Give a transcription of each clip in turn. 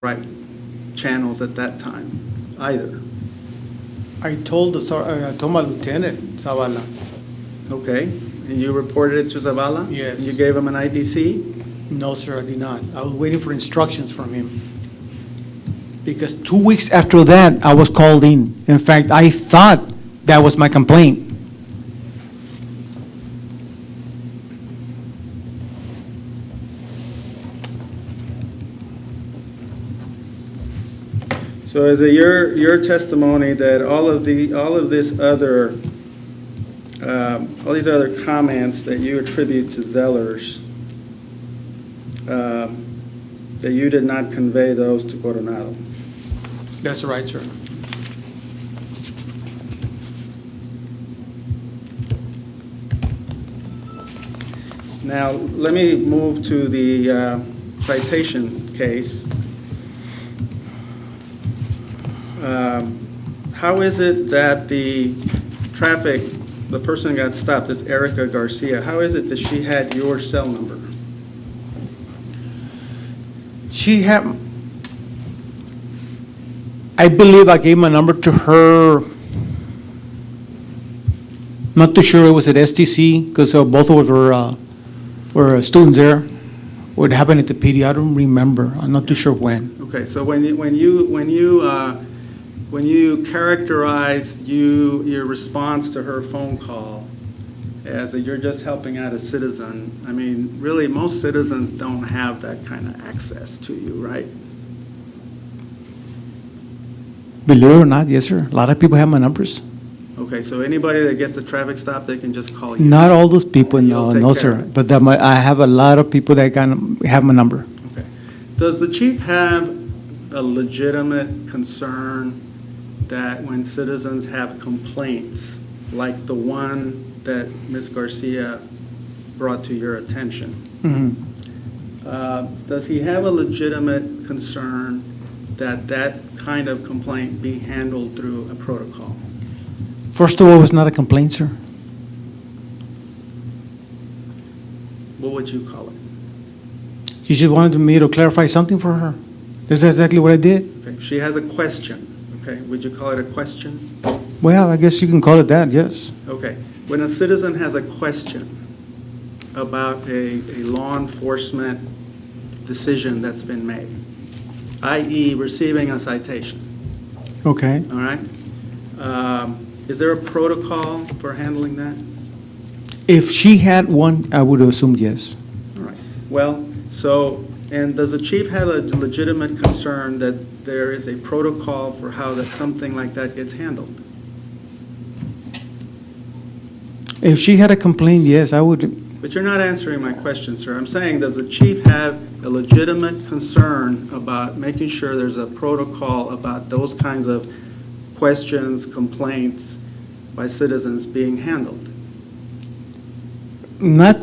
right channels at that time either. I told my lieutenant, Zavala. Okay, and you reported it to Zavala? Yes. You gave him an IDC? No, sir, I did not. I was waiting for instructions from him. Because 2 weeks after that, I was called in. In fact, I thought that was my complaint. So is it your testimony that all of these other comments that you attribute to Zellers, that you did not convey those to Coronado? That's right, sir. Now, let me move to the citation case. How is it that the person got stopped, this Erica Garcia, how is it that she had your cell number? She had, I believe I gave my number to her. Not too sure it was at STC, because both of us were students there. What happened at the PD, I don't remember. I'm not too sure when. Okay, so when you characterized your response to her phone call as that you're just helping out a citizen, I mean, really, most citizens don't have that kind of access to you, right? Believe it or not, yes, sir. A lot of people have my numbers. Okay, so anybody that gets a traffic stop, they can just call you? Not all those people, And no, you'll take no, care sir. of it. But I have a lot of people that have my number. Okay. Does the chief have a legitimate concern that when citizens have complaints, like the one that Ms. Garcia brought to your attention, does he have a legitimate concern that that kind of complaint be handled through a protocol? First of all, it was not a complaint, sir. What would you call it? She just wanted me to clarify something for her. That's exactly what I did. Okay. She has a question. Okay. Would you call it a question? Well, I guess you can call it that, yes. Okay. When a citizen has a question about a law enforcement decision that's been made, i.e. receiving a citation, Okay. all right? Is there a protocol for handling that? If she had one, I would assume yes. All right. Well, so, and does the chief have a legitimate concern that there is a protocol for how that something like that gets handled? If she had a complaint, yes, I would. But you're not answering my question, sir. I'm saying, does the chief have a legitimate concern about making sure there's a protocol about those kinds of questions, complaints by citizens being handled? Not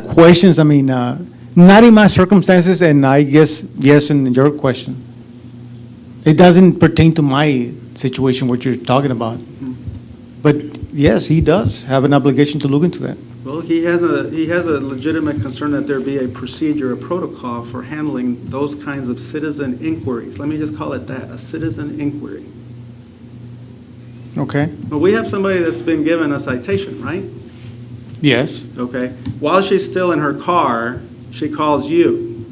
questions, I mean, not in my circumstances, and I guess, yes, in your question. It doesn't pertain to my situation, what you're talking about. But yes, he does have an obligation to look into that. Well, he has a legitimate concern that there be a procedure, a protocol for handling those kinds of citizen inquiries. Let me just call it that, a citizen inquiry. Okay? Well, we have somebody that's been given a citation, right? Yes. Okay. While she's still in her car, she calls you.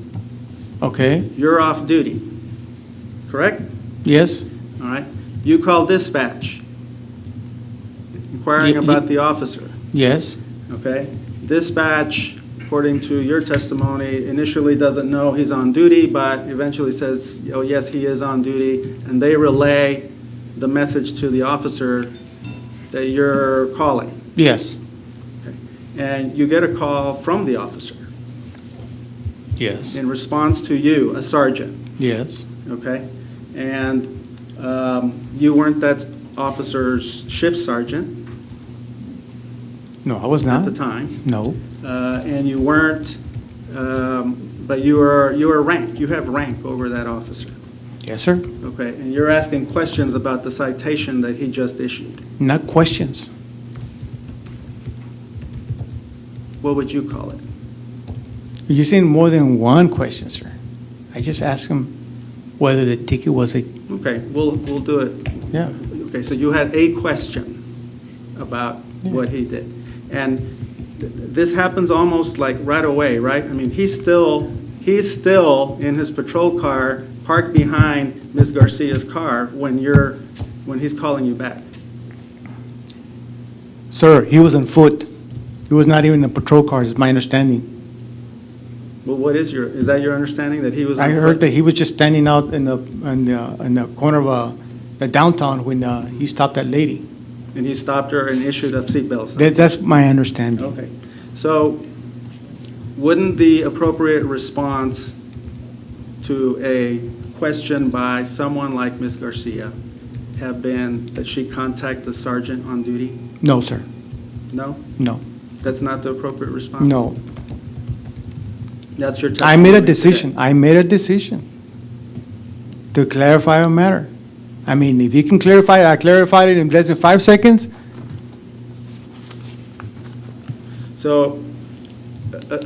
Okay. You're off duty, correct? Yes. All right. You call dispatch, inquiring about the officer. Yes. Okay. Dispatch, according to your testimony, initially doesn't know he's on duty, but eventually says, oh, yes, he is on duty, and they relay the message to the officer that you're calling. Yes. Okay. And you get a call from the officer Yes. in response to you, a sergeant. Yes. Okay? And you weren't that officer's shift sergeant No, I was at not. the time. No. And you weren't, but you were rank. You have rank over that officer. Yes, sir. Okay? And you're asking questions about the citation that he just issued. Not questions. What would you call it? You're saying more than one question, sir. I just asked him whether the ticket was a, Okay, we'll do it. yeah. Okay, so you had a question about Yeah. what he did. And this happens almost like right away, right? I mean, he's still in his patrol car parked behind Ms. Garcia's car when he's calling you back. Sir, he was on foot. He was not even in a patrol car, is my understanding. Well, is that your understanding, that he was on I foot? heard that he was just standing out in the corner of the downtown when he stopped that lady. And he stopped her and issued a seatbelt sign? That's my understanding. Okay. So wouldn't the appropriate response to a question by someone like Ms. Garcia have been that she contact the sergeant on duty? No, sir. No? No. That's not the appropriate response? No. That's your testimony I made a today? decision. I made a decision to clarify a matter. I mean, if you can clarify it, I clarified it in less than 5 seconds. So,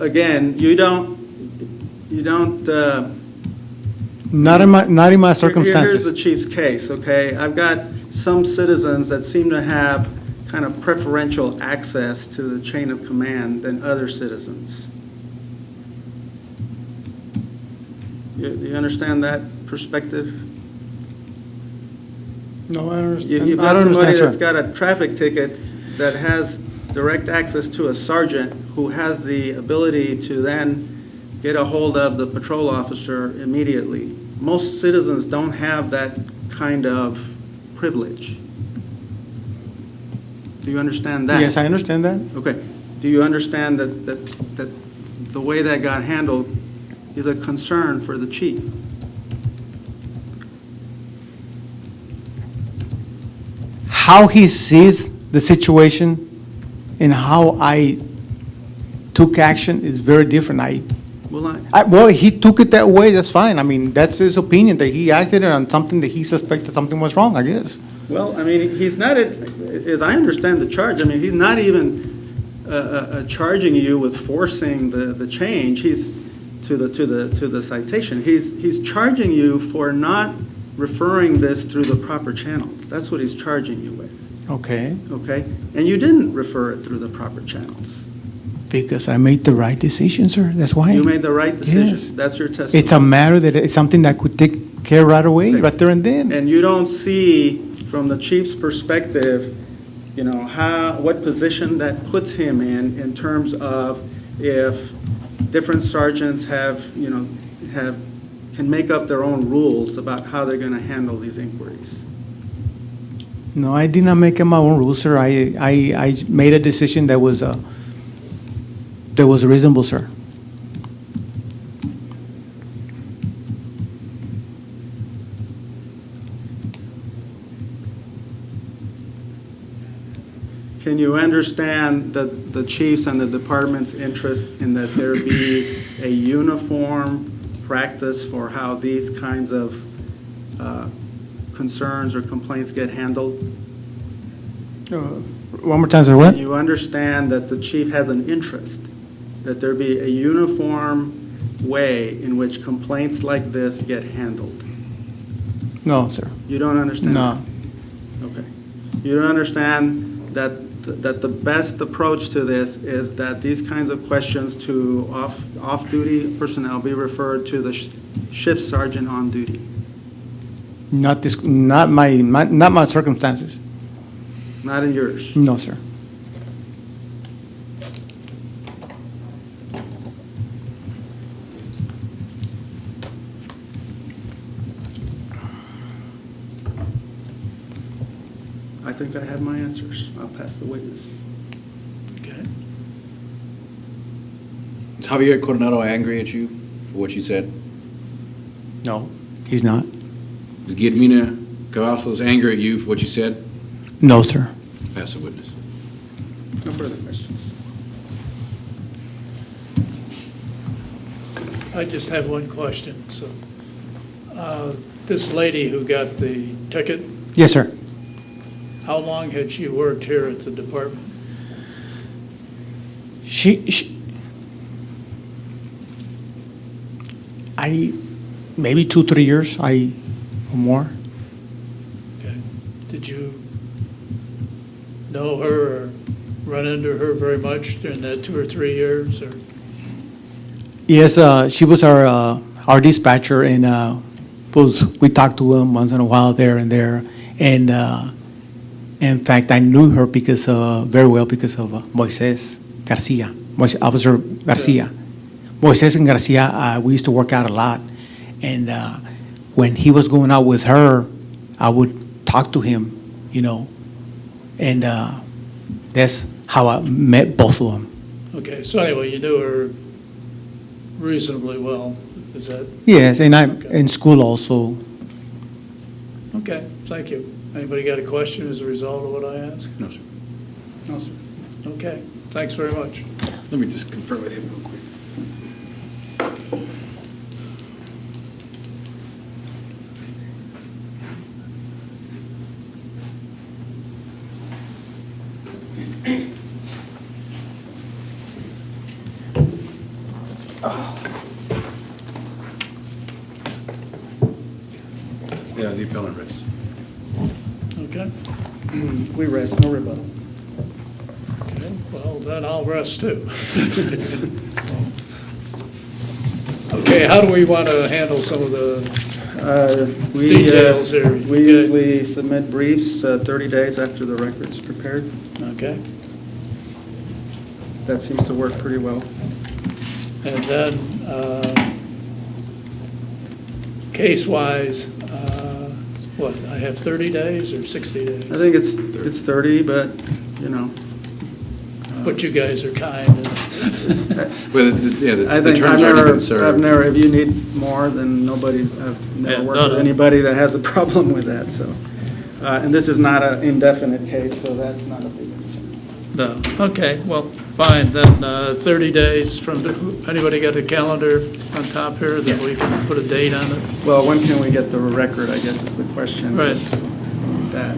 again, you don't, Not in my Here's the circumstances. chief's case, okay? I've got some citizens that seem to have kind of preferential access to the chain of command than other citizens. You understand that perspective? No, I understand. You've I got don't somebody understand, that's sir. got a traffic ticket that has direct access to a sergeant who has the ability to then get a hold of the patrol officer immediately. Most citizens don't have that kind of privilege. Do you understand that? Yes, I understand that. Okay. Do you understand that the way that got handled is a concern for the chief? How he sees the situation and how I took action is very different. Well, he took it that way, that's fine. I mean, that's his opinion, that he acted on something that he suspected something was wrong, I guess. Well, I mean, he's not, as I understand the charge, I mean, he's not even charging you with forcing the change. He's to the citation. He's charging you for not referring this through the proper channels. That's what he's charging you with. Okay, Okay? And you didn't refer it through the proper channels. because I made the right decision, sir, that's why. You made the right decision. Yes. That's your testimony. It's a matter that, it's something that could take care right away, Okay. right there and then. And you don't see, from the chief's perspective, what position that puts him in terms of if different sergeants can make up their own rules about how they're going to handle these inquiries. No, I did not make my own rules, sir. I made a decision that was reasonable, sir. Can you understand the chief's and the department's interest in that there be a uniform practice for how these kinds of concerns or complaints get handled? One more time, sir, what? Can you understand that the chief has an interest that there be a uniform way in which complaints like this get handled? No, sir. You don't understand? No. that? Okay. You don't understand that the best approach to this is that these kinds of questions to off-duty personnel be referred to the shift sergeant on duty? Not my circumstances. Not in yours? No, sir. I think I have my answers. I'll pass the witness. Okay. Is Javier Coronado angry at you for what you said? No, he's not. Is Guillermina Cavazos angry at you for what you said? No, sir. Pass the witness. No further questions. I just have one question. So, this lady who got the ticket, Yes, sir. how long had she worked here at the department? I maybe 2-3 years, or more. Okay. Did you know her or run into her very much during that 2 or 3 years, or? Yes, she was our dispatcher, and we talked to him once in a while there and there. And in fact, I knew her very well because of Moises Garcia, Officer Garcia. Moises and Garcia, we used to work out a lot. And when he was going out with her, I would talk to him, and that's how I met both of them. Okay, so anyway, you knew her reasonably well, is that? Yes, and I'm Okay. in school also. Okay, thank you. Anybody got a question as a result of what I asked? No, sir. No, sir. Okay, thanks very much. Let me just confirm with him real quick. Yeah, the appellant rests. Okay, We rest, no rebuttal. okay, well, then I'll rest too. Okay, how do we want to handle some of the, Details here. We usually submit briefs 30 days after the record's prepared. okay? That seems to work pretty well. And then, case-wise, what, I have 30 days or 60 days? I think it's 30, but, But you guys are kind. and- Well, I the think term's already been served. I've never, if you need more, then I've Yeah, never worked no, with no. anybody that has a problem with that, so. And this is not an indefinite case, so that's not a big concern. No, okay, well, fine, then 30 days from, anybody got a calendar on top here that we can put a date on it? Well, when can we get the record, I guess is the question. Right. is That.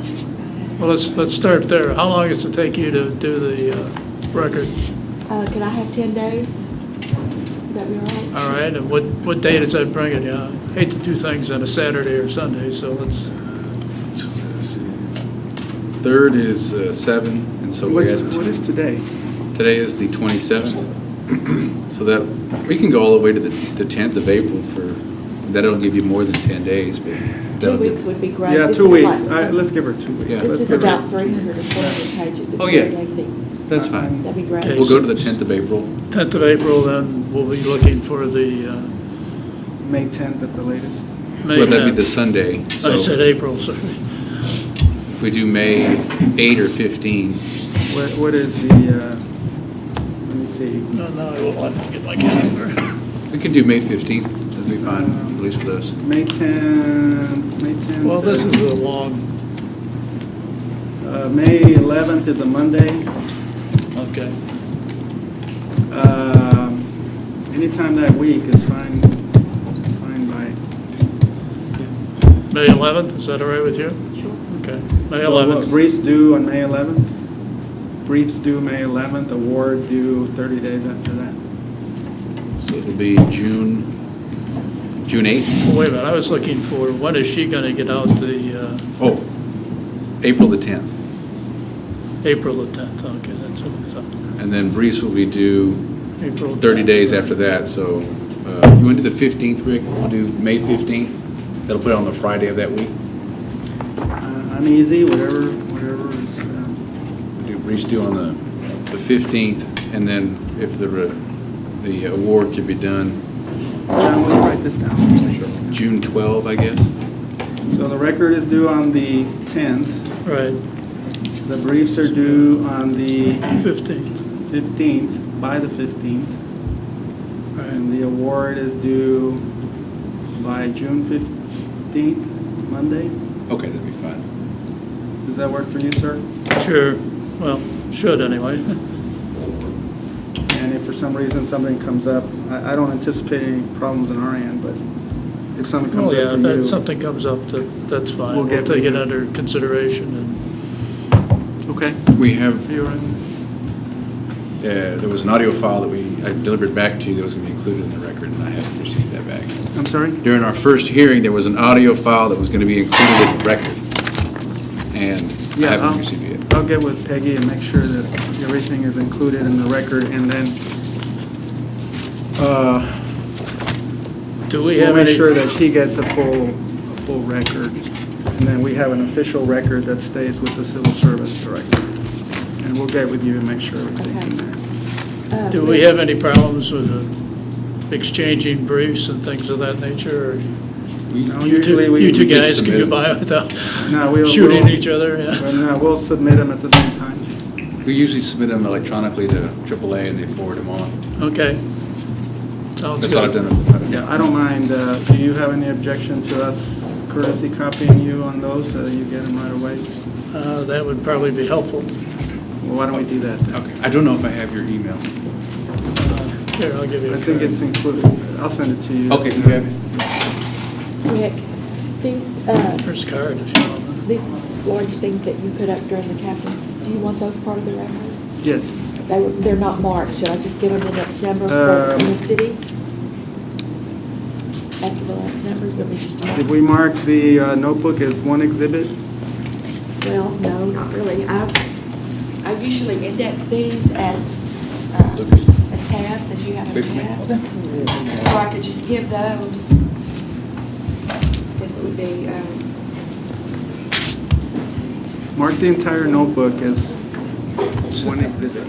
Well, let's start there. How long does it take you to do the record? Can I have 10 days? Would that be all right? All right, and what day does that bring it? Yeah, I hate to do things on a Saturday or Sunday, so let's, Third is 7, and so we What had, is today? today is the 27th. So that, we can go all the way to the 10th of April that'll give you more than 10 days, but 2 that'll weeks give. would be great. Yeah, This 2 is weeks. like- Let's give her 2 weeks. Yeah. This Let's is give her- about 340 pages. It's Oh, yeah. very lengthy. That's fine. That'd be great. Okay. We'll go to the 10th of April. 10th of April, then we'll be looking for the May 10th at the latest. May Well, that'd be 10th. the Sunday. I So said April, sorry. if we do May 8 or 15, What is the, let me see. No, I will have to get my calendar. we can do May 15th. That'd be fine, at least for us. May 10th. Well, this is a long, May 11th is a Monday. okay. Anytime that week is fine by. May 11th, is that all right with you? Sure. Okay, May So what, 11th. briefs due on May 11th? Briefs due May 11th, award due 30 days after that. So it'll be June 8th. Oh, wait a minute, I was looking for, when is she going to get out the, Oh, April the 10th. April the 10th, okay, that's what I thought. And then briefs will be due April 30 10th. days after that, so you want to do the 15th, Rick? We'll do May 15th. That'll put it on the Friday of that week. I'm easy, whatever is, We'll do briefs due on the 15th, and then if the award could be done John, will you write this down? June 12, I guess. So the record is due on the 10th. Right, The briefs are due on the 15th, 15th, by the 15th. right. And the award is due by June 15th, Monday. Okay, that'd be fine. Does that work for you, sir? Sure, well, should anyway. And if for some reason something comes up, I don't anticipate any problems on our end, but if something comes Oh, yeah, up if for you. something comes up, that's fine. We'll We'll get take with it you. under consideration Okay. We have, You're in. there was an audio file that I delivered back to you that was going to be included in the record, and I haven't received that back. I'm sorry? During our first hearing, there was an audio file that was going to be included in the record, and I Yeah, haven't received it yet. I'll get with Peggy and make sure that everything is included in the record, and then Do we we'll have make any? sure that he gets a full record, and then we have an official record that stays with the Civil Service Director. And we'll get with you and make sure everything's in there. Do we have any problems with exchanging briefs and things of that nature? Or No, you usually two, we- you two we just guys can submit get by without No, we'll- shooting we'll- each other? Yeah. But no, we'll submit them at the same time. We usually submit them electronically to AAA, and they forward them on. Okay. Sounds That's what I've good. done. Yeah, I don't mind. Do you have any objection to us courtesy copying you on those so that you get them right away? That would probably be helpful. Well, why don't we do that then? Okay, I don't know if I have your email. Here, I'll give you a I think card. it's included. I'll send it to you. Okay, you have it? Rick, these, Here's a card if you want. these large things that you put up during the captains, do you want those part of the record? Yes. They're not marked, should I just give them the next number in the city? After the last number, let me just mark. Did we mark the notebook as one exhibit? Well, no, not really. I usually index these as tabs, as you have a tab. So I could just give those. Guess it would be, Mark the entire notebook as one exhibit.